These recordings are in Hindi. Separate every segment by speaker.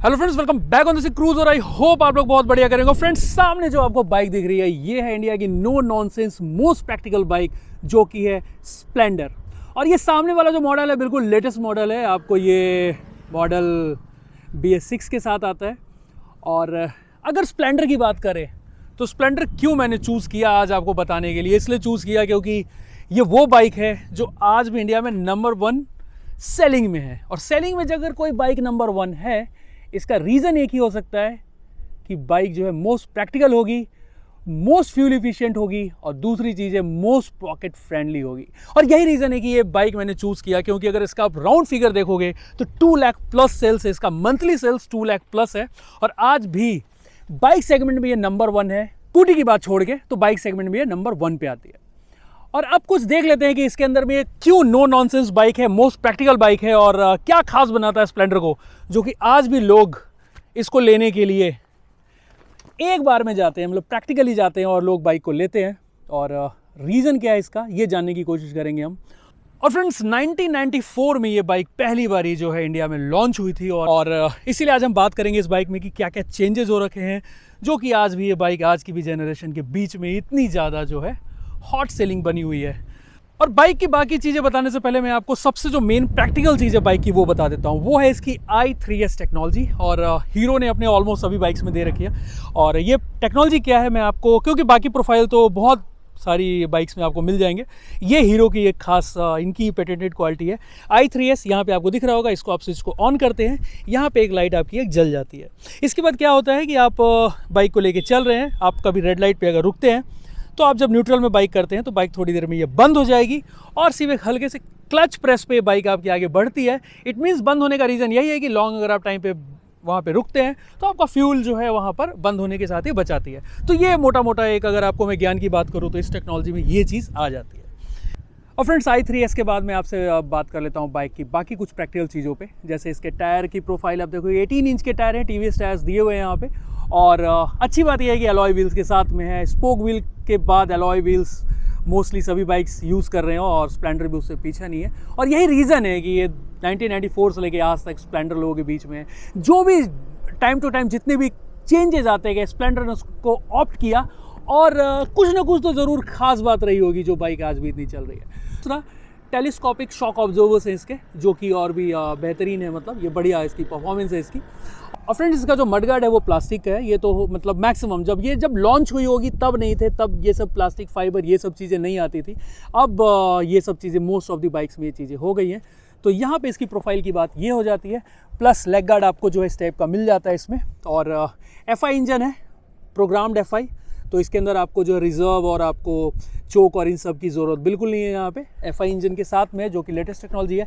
Speaker 1: Hello friends, welcome back on this cruise और आई होप आप लोग बहुत बढ़िया करेंगे। फ्रेंड्स, सामने जो आपको बाइक दिख रही है ये है इंडिया की no nonsense most practical bike जो कि है स्प्लेंडर। और ये सामने वाला जो मॉडल है बिल्कुल लेटेस्ट मॉडल है। आपको ये मॉडल BS6 के साथ आता है। और अगर स्प्लेंडर की बात करें तो स्प्लेंडर क्यों मैंने चूज़ किया आज आपको बताने के लिए, इसलिए चूज़ किया क्योंकि ये वो बाइक है जो आज भी इंडिया में नंबर 1 सेलिंग में है। और सेलिंग में अगर कोई बाइक नंबर 1 है, इसका रीज़न एक ही हो सकता है कि बाइक जो है मोस्ट प्रैक्टिकल होगी, मोस्ट फ्यूल इफिशिएंट होगी और दूसरी चीज़ है मोस्ट पॉकेट फ्रेंडली होगी। और यही रीज़न है कि ये बाइक मैंने चूज़ किया, क्योंकि अगर इसका आप राउंड फिगर देखोगे तो 2 लाख प्लस सेल्स है, इसका मंथली सेल्स 2 लाख प्लस है। और आज भी बाइक सेगमेंट में ये नंबर 1 है। स्कूटी की बात छोड़ के तो बाइक सेगमेंट में ये नंबर 1 पे आती है। और अब कुछ देख लेते हैं कि इसके अंदर में क्यों नो नॉनसेंस बाइक है, मोस्ट प्रैक्टिकल बाइक है और क्या खास बनाता है स्प्लेंडर को, जो कि आज भी लोग इसको लेने के लिए एक बार में जाते हैं, मतलब प्रैक्टिकली जाते हैं और लोग बाइक को लेते हैं। और रीज़न क्या है इसका, ये जानने की कोशिश करेंगे हम। और फ्रेंड्स, 1994 में ये बाइक पहली बारी जो है इंडिया में लॉन्च हुई थी और इसीलिए आज हम बात करेंगे इस बाइक में कि क्या क्या चेंजेस हो रखे हैं, जो कि आज भी ये बाइक आज की भी जनरेशन के बीच में इतनी ज़्यादा जो है हॉट सेलिंग बनी हुई है। और बाइक की बाकी चीज़ें बताने से पहले मैं आपको सबसे जो मेन प्रैक्टिकल चीज़ है बाइक की वो बता देता हूँ। वो है इसकी i3S टेक्नोलॉजी। और हीरो ने अपने ऑलमोस्ट सभी बाइक्स में दे रखी है। और ये टेक्नोलॉजी क्या है मैं आपको, क्योंकि बाकी प्रोफाइल तो बहुत सारी बाइक्स में आपको मिल जाएंगे, ये हीरो की एक खास इनकी पेटेंटेड क्वालिटी है i3S। यहाँ पे आपको दिख रहा होगा, इसको आप स्विच को ऑन करते हैं, यहाँ पे एक लाइट आपकी एक जल जाती है। इसके बाद क्या होता है कि आप बाइक को लेके चल रहे हैं, आप कभी रेड लाइट पे अगर रुकते हैं तो आप जब न्यूट्रल में बाइक करते हैं तो बाइक थोड़ी देर में ये बंद हो जाएगी और सिर्फ एक हल्के से क्लच प्रेस पे बाइक आपकी आगे बढ़ती है। इट मीन्स बंद होने का रीज़न यही है कि लॉन्ग अगर आप टाइम पे वहाँ पे रुकते हैं तो आपका फ्यूल जो है वहाँ पर बंद होने के साथ ही बचाती है। तो ये मोटा मोटा एक, अगर आपको मैं ज्ञान की बात करूँ तो इस टेक्नोलॉजी में ये चीज़ आ जाती है। और फ्रेंड्स, i3S के बाद मैं आपसे बात कर लेता हूँ बाइक की बाकी कुछ प्रैक्टिकल चीज़ों पे। जैसे इसके टायर की प्रोफाइल आप देखो, 18 इंच के टायर हैं, TVS टायर्स दिए हुए हैं यहाँ पे। और अच्छी बात यह है कि अलॉय व्हील्स के साथ में है। स्पोक व्हील के बाद अलॉय व्हील्स मोस्टली सभी बाइक्स यूज़ कर रहे हो और स्प्लेंडर भी उससे पीछे नहीं है। और यही रीज़न है कि ये 1994 से लेके आज तक स्प्लेंडर लोगों के बीच में जो भी टाइम टू टाइम जितने भी चेंजेस आते गए, स्प्लेंडर ने उसको ऑप्ट किया। और कुछ ना कुछ तो ज़रूर खास बात रही होगी जो बाइक आज भी इतनी चल रही है। दूसरा, टेलीस्कोपिक शॉक ऑब्जर्वर्स हैं इसके, जो कि और भी बेहतरीन है, मतलब ये बढ़िया इसकी परफॉर्मेंस है इसकी। और फ्रेंड्स, इसका जो मडगार्ड है वो प्लास्टिक का है। ये तो मतलब मैक्सिमम जब लॉन्च हुई होगी तब नहीं थे, तब ये सब प्लास्टिक फाइबर ये सब चीज़ें नहीं आती थी। अब ये सब चीज़ें मोस्ट ऑफ द बाइक्स में ये चीज़ें हो गई हैं। तो यहाँ पे इसकी प्रोफाइल की बात ये हो जाती है। प्लस लेग गार्ड आपको जो है इस टाइप का मिल जाता है इसमें। और FI इंजन है, प्रोग्राम्ड FI। तो इसके अंदर आपको जो रिजर्व और आपको चोक और इन सब की ज़रूरत बिल्कुल नहीं है यहाँ पे। FI इंजन के साथ में, जो कि लेटेस्ट टेक्नोलॉजी है।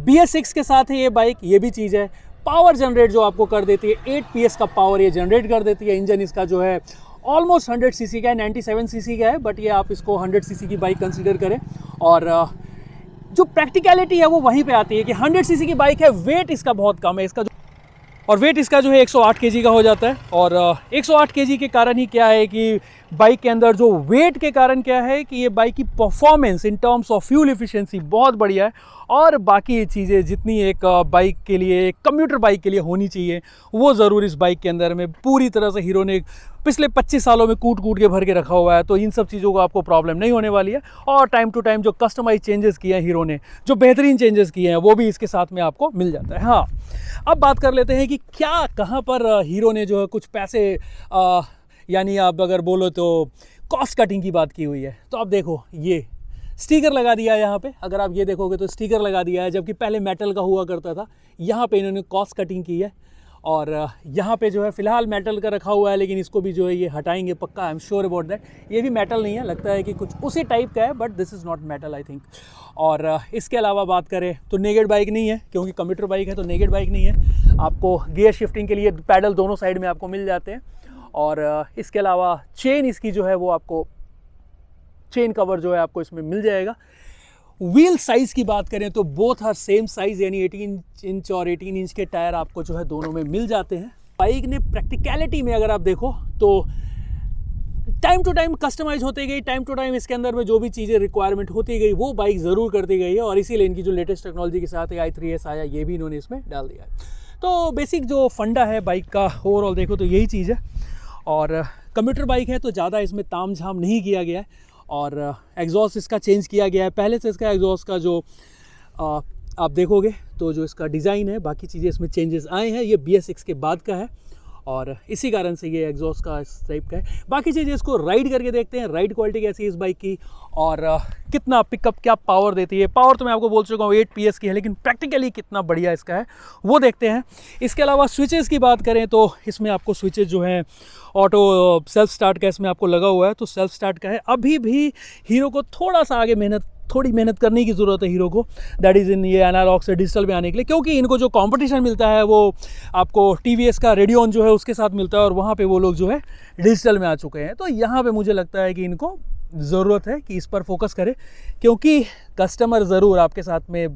Speaker 1: BS6 के साथ है ये बाइक, ये भी चीज़ है। पावर जनरेट जो आपको कर देती है, 8 PS का पावर ये जनरेट कर देती है। इंजन इसका जो है ऑलमोस्ट 100 सीसी का है, 97 सीसी का है, बट ये आप इसको 100 सीसी की बाइक कंसिडर करें। और जो प्रैक्टिकलिटी है वो वहीं पे आती है कि 100 सीसी की बाइक है, वेट इसका बहुत कम है। इसका वेट इसका जो है 108 kg का हो जाता है। और 108 kg के कारण ही क्या है कि बाइक के अंदर जो वेट के कारण क्या है कि ये बाइक की performance in terms of fuel efficiency बहुत बढ़िया है। और बाकी चीज़ें जितनी एक बाइक के लिए, एक कम्यूटर बाइक के लिए होनी चाहिए, वो ज़रूर इस बाइक के अंदर में पूरी तरह से हीरो ने पिछले 25 सालों में कूट के भर के रखा हुआ है। तो इन सब चीज़ों को आपको प्रॉब्लम नहीं होने वाली है। और टाइम टू टाइम जो कस्टमाइज चेंजेस किए हैं हीरो ने, जो बेहतरीन चेंजेस किए हैं, वो भी इसके साथ में आपको मिल जाता है। हाँ, अब बात कर लेते हैं कि क्या कहाँ पर हीरो ने जो है कुछ पैसे, यानी आप अगर बोलो तो कॉस्ट कटिंग की बात की हुई है। तो आप देखो, ये स्टिकर लगा दिया है यहाँ पे। अगर आप ये देखोगे तो स्टिकर लगा दिया है, जबकि पहले मेटल का हुआ करता था। यहाँ पे इन्होंने कॉस्ट कटिंग की है। और यहाँ पे जो है फ़िलहाल मेटल का रखा हुआ है, लेकिन इसको भी जो है ये हटाएंगे पक्का, I am sure about that. ये भी मेटल नहीं है, लगता है कि कुछ उसी टाइप का है, but this is not metal I think. और इसके अलावा बात करें तो नेगेड बाइक नहीं है, क्योंकि कम्यूटर बाइक है तो नेगेड बाइक नहीं है। आपको गियर शिफ्टिंग के लिए पैडल दोनों साइड में आपको मिल जाते हैं। और इसके अलावा चेन इसकी जो है वो आपको चेन कवर जो है आपको इसमें मिल जाएगा। व्हील साइज़ की बात करें तो बोथ आर सेम साइज़, यानी 18 इंच और 18 इंच के टायर आपको जो है दोनों में मिल जाते हैं। बाइक ने प्रैक्टिकलिटी में अगर आप देखो तो टाइम टू टाइम कस्टमाइज होती गई, टाइम टू टाइम इसके अंदर में जो भी चीज़ें रिक्वायरमेंट होती गई वो बाइक ज़रूर करती गई है, और इसीलिए इनकी जो लेटेस्ट टेक्नोलॉजी के साथ i3s आया ये भी इन्होंने इसमें डाल दिया है। तो बेसिक जो फंडा है बाइक का ओवरऑल देखो तो यही चीज़ है। और कम्यूटर बाइक है तो ज़्यादा इसमें ताम झाम नहीं किया गया है, और एग्जॉस्ट इसका चेंज किया गया है। पहले से इसका एग्जॉस्ट का जो आप देखोगे तो जो इसका डिज़ाइन है, बाकी चीज़ें इसमें चेंजेस आए हैं, ये BS6 के बाद का है, और इसी कारण से ये एग्जॉस्ट का इस टाइप का है। बाकी चीज़ें इसको राइड करके देखते हैं, राइड क्वालिटी कैसी है इस बाइक की, और कितना पिकअप, क्या पावर देती है। पावर तो मैं आपको बोल चुका हूँ 8 PS की है, लेकिन प्रैक्टिकली कितना बढ़िया इसका है वो देखते हैं। इसके अलावा स्विचेस की बात करें तो इसमें आपको स्विचेस जो हैं ऑटो सेल्फ स्टार्ट का इसमें आपको लगा हुआ है, तो सेल्फ स्टार्ट का है। अभी भी हीरो को थोड़ा सा आगे थोड़ी मेहनत करने की ज़रूरत है हीरो को, दैट इज़ इन ये एनालॉग से डिजिटल में आने के लिए, क्योंकि इनको जो कंपटीशन मिलता है वो आपको TVS का रेडियन जो है उसके साथ मिलता है, और वहाँ पे वो लोग जो है डिजिटल में आ चुके हैं। तो यहाँ पे मुझे लगता है कि इनको ज़रूरत है कि इस पर फोकस करें, क्योंकि कस्टमर ज़रूर आपके साथ में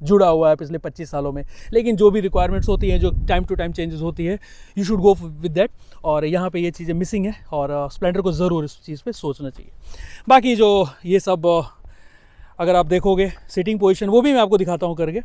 Speaker 1: जुड़ा हुआ है पिछले 25 सालों में, लेकिन जो भी रिक्वायरमेंट्स होती हैं, जो टाइम टू टाइम चेंजेस होती है, you should go with that. और यहाँ पे ये चीज़ें मिसिंग है, और स्प्लेंडर को ज़रूर इस चीज़ पे सोचना चाहिए। बाकी जो ये सब अगर आप देखोगे सीटिंग पोजीशन वो भी मैं आपको दिखाता हूँ करके,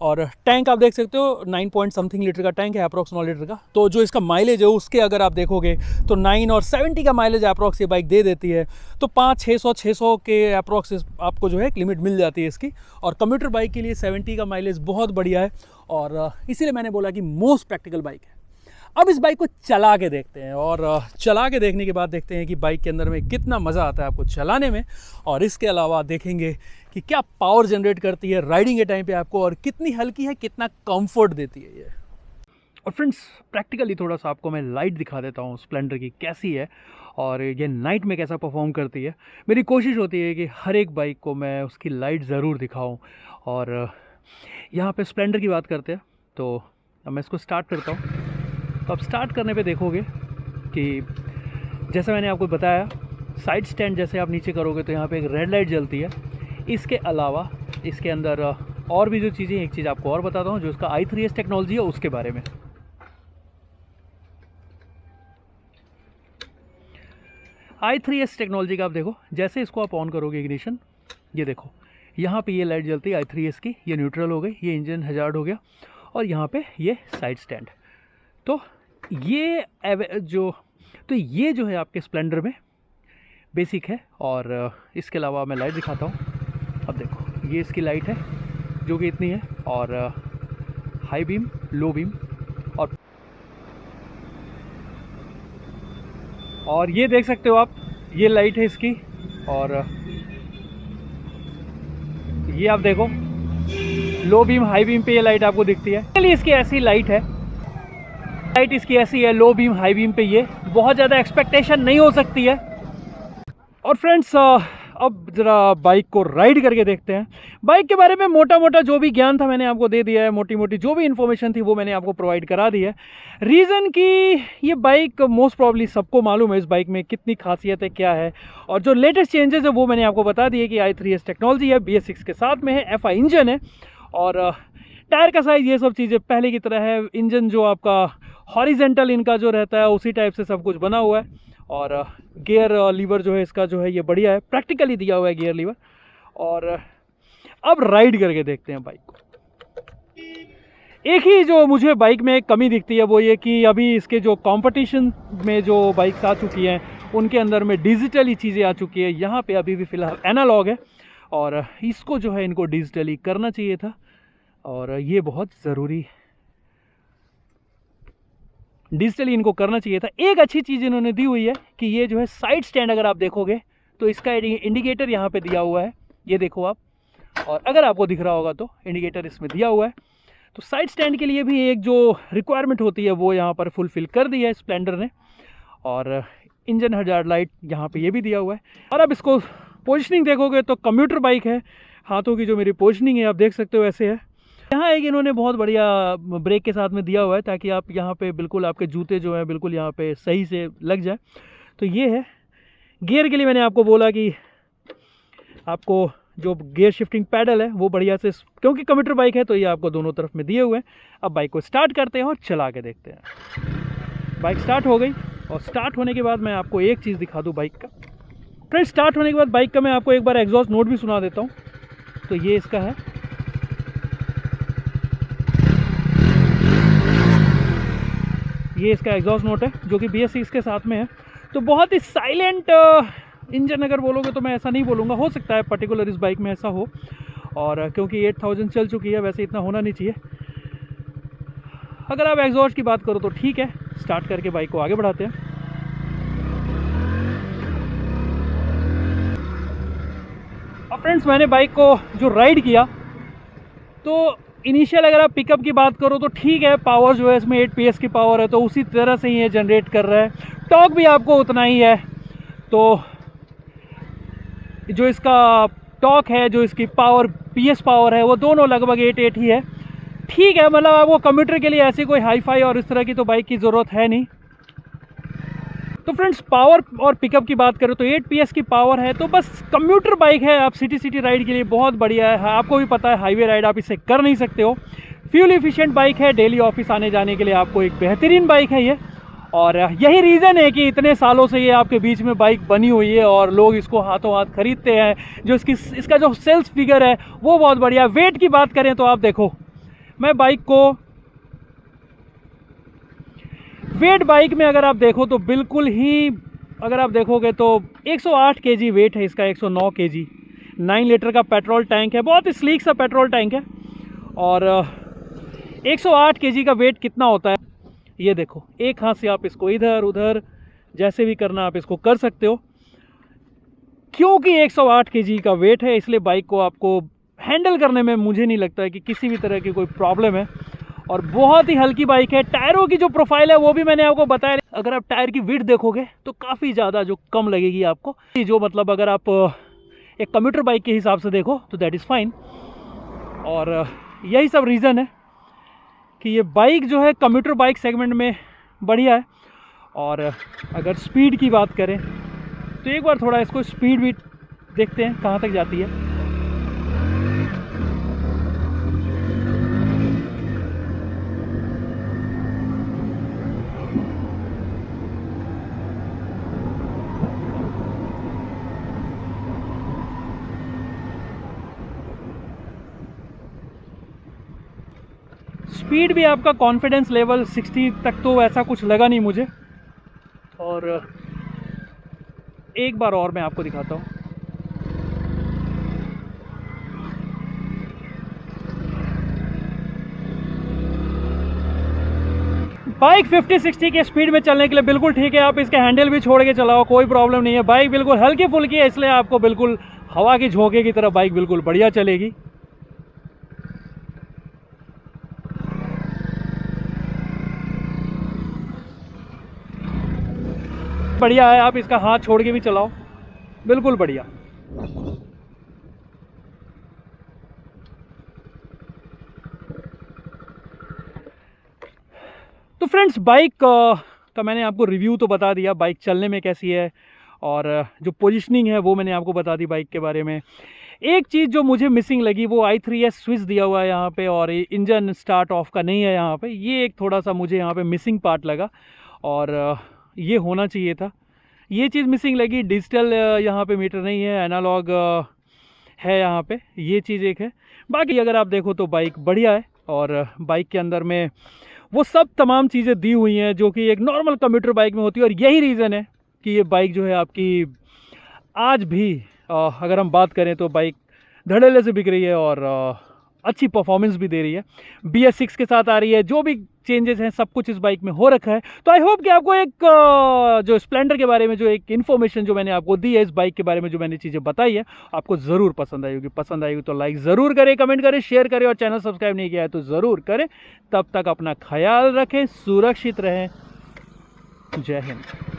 Speaker 1: और टैंक आप देख सकते हो 9 पॉइंट समथिंग लीटर का टैंक है, अप्रॉक्स 9 लीटर का। तो जो इसका माइलेज है उसके अगर आप देखोगे तो 9 और 70 का माइलेज अप्रॉक्स ये बाइक दे देती है, तो 500-600 के अप्रॉक्स आपको जो है एक लिमिट मिल जाती है इसकी। और कम्यूटर बाइक के लिए 70 का माइलेज बहुत बढ़िया है, और इसीलिए मैंने बोला कि मोस्ट प्रैक्टिकल बाइक है। अब इस बाइक को चला के देखते हैं, और चला के देखने के बाद देखते हैं कि बाइक के अंदर में कितना मज़ा आता है आपको चलाने में, और इसके अलावा देखेंगे कि क्या पावर जनरेट करती है राइडिंग के टाइम पे आपको, और कितनी हल्की है, कितना कंफर्ट देती है ये। और फ्रेंड्स प्रैक्टिकली थोड़ा सा आपको मैं लाइट दिखा देता हूँ स्प्लेंडर की कैसी है, और ये नाइट में कैसा परफॉर्म करती है। मेरी कोशिश होती है कि हर एक बाइक को मैं उसकी लाइट ज़रूर दिखाऊँ। और यहाँ पे स्प्लेंडर की बात करते हैं, तो अब मैं इसको स्टार्ट करता हूँ। तो अब स्टार्ट करने पे देखोगे कि जैसे मैंने आपको बताया, साइड स्टैंड जैसे आप नीचे करोगे तो यहाँ पे एक रेड लाइट जलती है। इसके अलावा इसके अंदर और भी जो चीज़ें, एक चीज़ आपको और बताता हूँ जो इसका i3s टेक्नोलॉजी है उसके बारे में। i3s टेक्नोलॉजी का आप देखो, जैसे इसको आप ऑन करोगे इग्निशन, ये देखो यहाँ पे ये लाइट जलती है i3s की, ये न्यूट्रल हो गई, ये इंजन हजार्ड हो गया, और यहाँ पे ये साइड स्टैंड। तो ये जो है आपके स्प्लेंडर में बेसिक है। और इसके अलावा मैं लाइट दिखाता हूँ। अब देखो ये इसकी लाइट है जो कि इतनी है, और हाई बीम, लो बीम, और ये देख सकते हो आप, ये लाइट है इसकी, और ये आप देखो लो बीम, हाई बीम पे ये लाइट आपको दिखती है। चलिए इसकी ऐसी लाइट है, लाइट इसकी ऐसी है, लो बीम हाई बीम पे ये बहुत ज़्यादा एक्सपेक्टेशन नहीं हो सकती है। और फ्रेंड्स अब ज़रा बाइक को राइड करके देखते हैं। बाइक के बारे में मोटा मोटा जो भी ज्ञान था मैंने आपको दे दिया है, मोटी मोटी जो भी इन्फॉर्मेशन थी वो मैंने आपको प्रोवाइड करा दी है। रीज़न कि ये बाइक मोस्ट प्रॉब्ली सबको मालूम है इस बाइक में कितनी खासियत है, क्या है, और जो लेटेस्ट चेंजेस है वो मैंने आपको बता दिए कि i3s टेक्नोलॉजी है, BS6 के साथ में है, FI इंजन है, और टायर का साइज़, ये सब चीज़ें पहले की तरह है। इंजन जो आपका हॉरिजेंटल इनका जो रहता है उसी टाइप से सब कुछ बना हुआ है, और गियर लीवर जो है इसका जो है ये बढ़िया है, प्रैक्टिकली दिया हुआ है गियर लीवर। और अब राइड करके देखते हैं बाइक को। एक ही जो मुझे बाइक में एक कमी दिखती है वो ये कि अभी इसके जो कंपटीशन में जो बाइक्स आ चुकी हैं उनके अंदर में डिजिटली चीज़ें आ चुकी है। यहाँ पे अभी भी फ़िलहाल एनालॉग है, और इसको जो है इनको डिजिटली करना चाहिए था, और ये बहुत ज़रूरी, डिजिटली इनको करना चाहिए था। एक अच्छी चीज़ इन्होंने दी हुई है कि ये जो है साइड स्टैंड अगर आप देखोगे तो इसका इंडिकेटर यहाँ पे दिया हुआ है, ये देखो आप, और अगर आपको दिख रहा होगा तो इंडिकेटर इसमें दिया हुआ है। तो साइड स्टैंड के लिए भी एक जो रिक्वायरमेंट होती है वो यहाँ पर फुलफ़िल कर दी है स्प्लेंडर ने। और इंजन हजार्ड लाइट यहाँ पे ये भी दिया हुआ है। और अब इसको पोजीशनिंग देखोगे तो कम्यूटर बाइक है, हाथों की जो मेरी पोजीशनिंग है आप देख सकते हो ऐसे है। यहाँ एक इन्होंने बहुत बढ़िया ब्रेक के साथ में दिया हुआ है ताकि आप यहाँ पे बिल्कुल आपके जूते जो हैं बिल्कुल यहाँ पे सही से लग जाए। तो ये है गियर के लिए मैंने आपको बोला कि आपको जो गियर शिफ्टिंग पैडल है वो बढ़िया से, क्योंकि कम्यूटर बाइक है तो ये आपको दोनों तरफ में दिए हुए हैं। अब बाइक को स्टार्ट करते हैं और चला के देखते हैं। बाइक स्टार्ट हो गई और स्टार्ट होने के बाद मैं आपको एक चीज़ दिखा दूँ बाइक का। फ्रेंड्स स्टार्ट होने के बाद बाइक का मैं आपको एक बार एग्जॉस्ट नोट भी सुना देता हूँ। तो ये इसका है, ये इसका एग्जॉस्ट नोट है जो कि BS6 के साथ में है। तो बहुत ही साइलेंट इंजन अगर बोलोगे तो मैं ऐसा नहीं बोलूँगा, हो सकता है पर्टिकुलर इस बाइक में ऐसा हो, और क्योंकि 8000 चल चुकी है वैसे इतना होना नहीं चाहिए। अगर आप एग्जॉस्ट की बात करो तो ठीक है। स्टार्ट करके बाइक को आगे बढ़ाते हैं। अब फ्रेंड्स मैंने बाइक को जो राइड किया तो इनिशियल अगर आप पिकअप की बात करो तो ठीक है, पावर जो है इसमें 8 PS की पावर है तो उसी तरह से ही ये जनरेट कर रहा है। टॉर्क भी आपको उतना ही है। तो जो इसका टॉर्क है, जो इसकी पावर PS पावर है वो दोनों लगभग 8 ही है। ठीक है, मतलब आपको कम्यूटर के लिए ऐसी कोई हाई फाई और इस तरह की तो बाइक की ज़रूरत है नहीं। तो फ्रेंड्स पावर और पिकअप की बात करें तो 8 PS की पावर है, तो बस कम्यूटर बाइक है, आप सिटी राइड के लिए बहुत बढ़िया है। आपको भी पता है हाईवे राइड आप इसे कर नहीं सकते हो। फ्यूल एफिशिएंट बाइक है, डेली ऑफिस आने जाने के लिए आपको एक बेहतरीन बाइक है ये। और यही रीज़न है कि इतने सालों से ये आपके बीच में बाइक बनी हुई है और लोग इसको हाथों हाथ खरीदते हैं। जो इसका जो सेल्स फिगर है वो बहुत बढ़िया। वेट की बात करें तो आप देखो, मैं बाइक को वेट बाइक में अगर आप देखो तो बिल्कुल ही, अगर आप देखोगे तो 108 kg वेट है इसका, 109 kg। 9 लीटर का पेट्रोल टैंक है, बहुत ही स्लीक सा पेट्रोल टैंक है। और 108 kg का वेट कितना होता है ये देखो। एक हाथ से आप इसको इधर उधर जैसे भी करना आप इसको कर सकते हो। क्योंकि 108 kg का वेट है इसलिए बाइक को आपको हैंडल करने में मुझे नहीं लगता है कि किसी भी तरह की कोई प्रॉब्लम है। और बहुत ही हल्की बाइक है। टायरों की जो प्रोफाइल है वो भी मैंने आपको बताया। अगर आप टायर की विड्थ देखोगे तो काफ़ी ज़्यादा जो कम लगेगी आपको, जो मतलब अगर आप एक कम्यूटर बाइक के हिसाब से देखो तो दैट इज़ फाइन। और यही सब रीज़न है कि ये बाइक जो है कम्यूटर बाइक सेगमेंट में बढ़िया है। और अगर स्पीड की बात करें तो एक बार थोड़ा इसको स्पीड भी देखते हैं कहाँ तक जाती है। स्पीड भी आपका कॉन्फिडेंस लेवल 60 तक तो ऐसा कुछ लगा नहीं मुझे। और एक बार और मैं आपको दिखाता हूँ। बाइक 50-60 के स्पीड में चलने के लिए बिल्कुल ठीक है। आप इसके हैंडल भी छोड़ के चलाओ, कोई प्रॉब्लम नहीं है। बाइक बिल्कुल हल्की फुल्की है इसलिए आपको बिल्कुल हवा के झोंके की तरह बाइक बिल्कुल बढ़िया चलेगी। बढ़िया है, आप इसका हाथ छोड़ के भी चलाओ, बिल्कुल बढ़िया। तो फ्रेंड्स बाइक का मैंने आपको रिव्यू तो बता दिया, बाइक चलने में कैसी है और जो पोजीशनिंग है वो मैंने आपको बता दी बाइक के बारे में। एक चीज़ जो मुझे मिसिंग लगी वो i3s स्विच दिया हुआ है यहाँ पे और इंजन स्टार्ट ऑफ का नहीं है यहाँ पे। ये एक थोड़ा सा मुझे यहाँ पे मिसिंग पार्ट लगा और ये होना चाहिए था। ये चीज़ मिसिंग लगी। डिजिटल यहाँ पे मीटर नहीं है, एनालॉग है यहाँ पे, ये चीज़ एक है। बाकी अगर आप देखो तो बाइक बढ़िया है और बाइक के अंदर में वो सब तमाम चीज़ें दी हुई हैं जो कि एक नॉर्मल कम्यूटर बाइक में होती है। और यही रीज़न है कि ये बाइक जो है आपकी आज भी अगर हम बात करें तो बाइक धड़ल्ले से बिक रही है और अच्छी परफॉर्मेंस भी दे रही है, BS6 के साथ आ रही है, जो भी चेंजेस हैं सब कुछ इस बाइक में हो रखा है। तो आई होप कि आपको एक जो स्प्लेंडर के बारे में जो एक इन्फॉर्मेशन जो मैंने आपको दी है, इस बाइक के बारे में जो मैंने चीज़ें बताई है, आपको ज़रूर पसंद आई होगी। पसंद आई होगी तो लाइक ज़रूर करें, कमेंट करें, शेयर करें और चैनल सब्सक्राइब नहीं किया है तो ज़रूर करें। तब तक अपना ख्याल रखें, सुरक्षित रहें। जय हिंद।